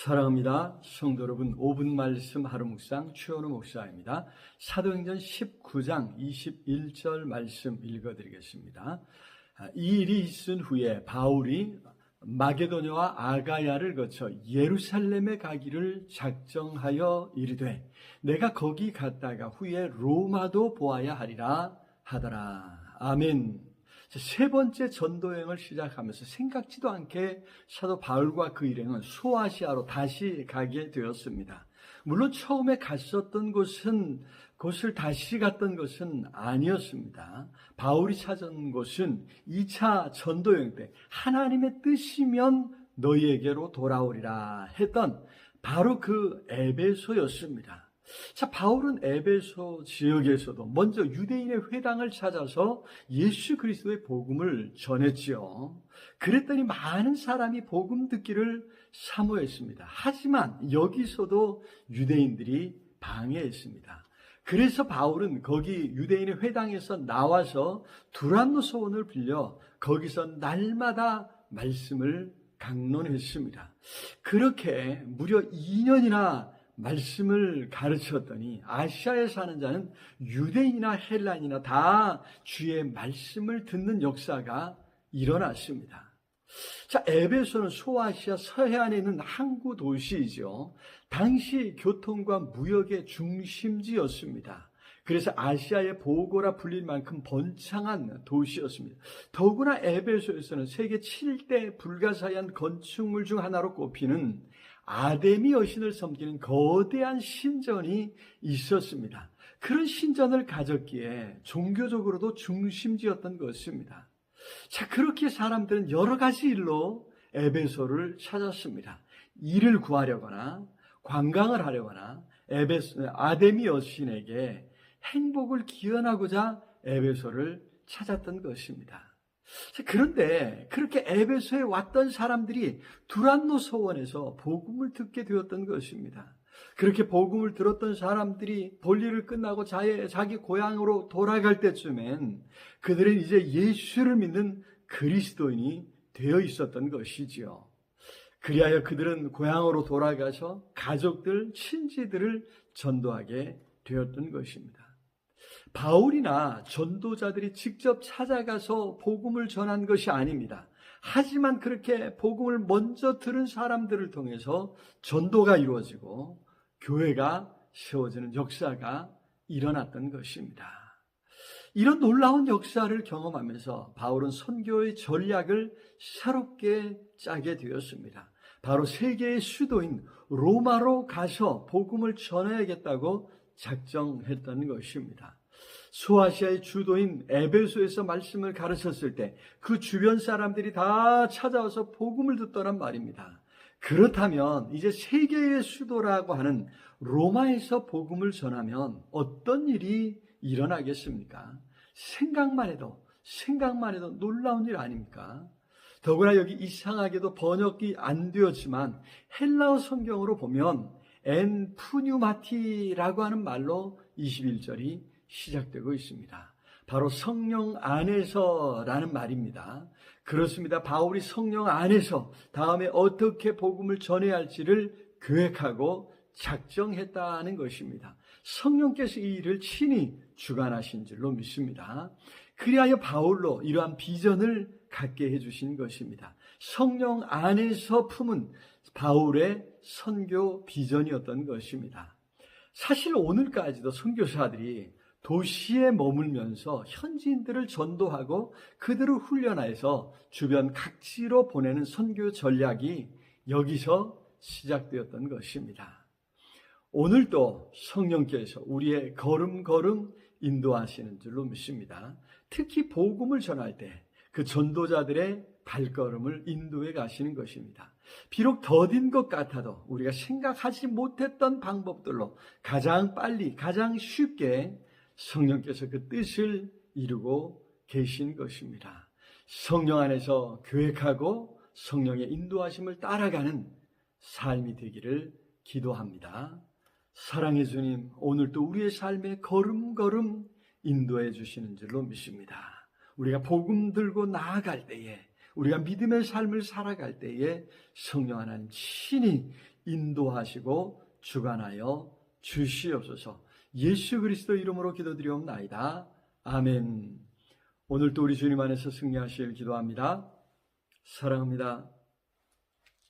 사랑합니다. 성도 여러분, 5분 말씀 하루 묵상 최원우 목사입니다. 사도행전 19장 21절 말씀 읽어드리겠습니다. 이 일이 있은 후에 바울이 마게도냐와 아가야를 거쳐 예루살렘에 가기를 작정하여 이르되 내가 거기 갔다가 후에 로마도 보아야 하리라 하더라. 아멘. 세 번째 전도여행을 시작하면서 생각지도 않게 사도 바울과 그 일행은 소아시아로 다시 가게 되었습니다. 물론 처음에 갔었던 곳을 다시 갔던 것은 아니었습니다. 바울이 찾은 곳은 2차 전도여행 때 하나님의 뜻이면 너희에게로 돌아오리라 했던 바로 그 에베소였습니다. 자, 바울은 에베소 지역에서도 먼저 유대인의 회당을 찾아서 예수 그리스도의 복음을 전했지요. 그랬더니 많은 사람이 복음 듣기를 사모했습니다. 하지만 여기서도 유대인들이 방해했습니다. 그래서 바울은 거기 유대인의 회당에서 나와서 두란노 소원을 빌려 거기서 날마다 말씀을 강론했습니다. 그렇게 무려 2년이나 말씀을 가르쳤더니 아시아에 사는 자는 유대인이나 헬라인이나 다 주의 말씀을 듣는 역사가 일어났습니다. 자, 에베소는 소아시아 서해안에 있는 항구 도시이죠. 당시 교통과 무역의 중심지였습니다. 그래서 아시아의 보고라 불릴 만큼 번창한 도시였습니다. 더구나 에베소에서는 세계 7대 불가사의한 건축물 중 하나로 꼽히는 아데미 여신을 섬기는 거대한 신전이 있었습니다. 그런 신전을 가졌기에 종교적으로도 중심지였던 것입니다. 자, 그렇게 사람들은 여러 가지 일로 에베소를 찾았습니다. 일을 구하려거나 관광을 하려거나 아데미 여신에게 행복을 기원하고자 에베소를 찾았던 것입니다. 그런데 그렇게 에베소에 왔던 사람들이 두란노 소원에서 복음을 듣게 되었던 것입니다. 그렇게 복음을 들었던 사람들이 볼일을 끝나고 자기 고향으로 돌아갈 때쯤엔 그들은 이제 예수를 믿는 그리스도인이 되어 있었던 것이지요. 그리하여 그들은 고향으로 돌아가서 가족들, 친지들을 전도하게 되었던 것입니다. 바울이나 전도자들이 직접 찾아가서 복음을 전한 것이 아닙니다. 하지만 그렇게 복음을 먼저 들은 사람들을 통해서 전도가 이루어지고 교회가 세워지는 역사가 일어났던 것입니다. 이런 놀라운 역사를 경험하면서 바울은 선교의 전략을 새롭게 짜게 되었습니다. 바로 세계의 수도인 로마로 가서 복음을 전해야겠다고 작정했던 것입니다. 소아시아의 주도인 에베소에서 말씀을 가르쳤을 때 그 주변 사람들이 다 찾아와서 복음을 듣더란 말입니다. 그렇다면 이제 세계의 수도라고 하는 로마에서 복음을 전하면 어떤 일이 일어나겠습니까? 생각만 해도 놀라운 일 아닙니까? 더구나 여기 이상하게도 번역이 안 되었지만 헬라어 성경으로 보면 엔푸뉴마티라고 하는 말로 21절이 시작되고 있습니다. 바로 성령 안에서라는 말입니다. 그렇습니다. 바울이 성령 안에서 다음에 어떻게 복음을 전해야 할지를 계획하고 작정했다는 것입니다. 성령께서 이 일을 친히 주관하신 줄로 믿습니다. 그리하여 바울로 이러한 비전을 갖게 해주신 것입니다. 성령 안에서 품은 바울의 선교 비전이었던 것입니다. 사실 오늘까지도 선교사들이 도시에 머물면서 현지인들을 전도하고 그들을 훈련해서 주변 각지로 보내는 선교 전략이 여기서 시작되었던 것입니다. 오늘도 성령께서 우리의 걸음걸음 인도하시는 줄로 믿습니다. 특히 복음을 전할 때 그 전도자들의 발걸음을 인도해 가시는 것입니다. 비록 더딘 것 같아도 우리가 생각하지 못했던 방법들로 가장 빨리, 가장 쉽게 성령께서 그 뜻을 이루고 계신 것입니다. 성령 안에서 계획하고 성령의 인도하심을 따라가는 삶이 되기를 기도합니다. 사랑의 주님, 오늘도 우리의 삶에 걸음걸음 인도해 주시는 줄로 믿습니다. 우리가 복음 들고 나아갈 때에, 우리가 믿음의 삶을 살아갈 때에 성령 하나님 친히 인도하시고 주관하여 주시옵소서. 예수 그리스도 이름으로 기도드리옵나이다. 아멘. 오늘도 우리 주님 안에서 승리하시길 기도합니다. 사랑합니다.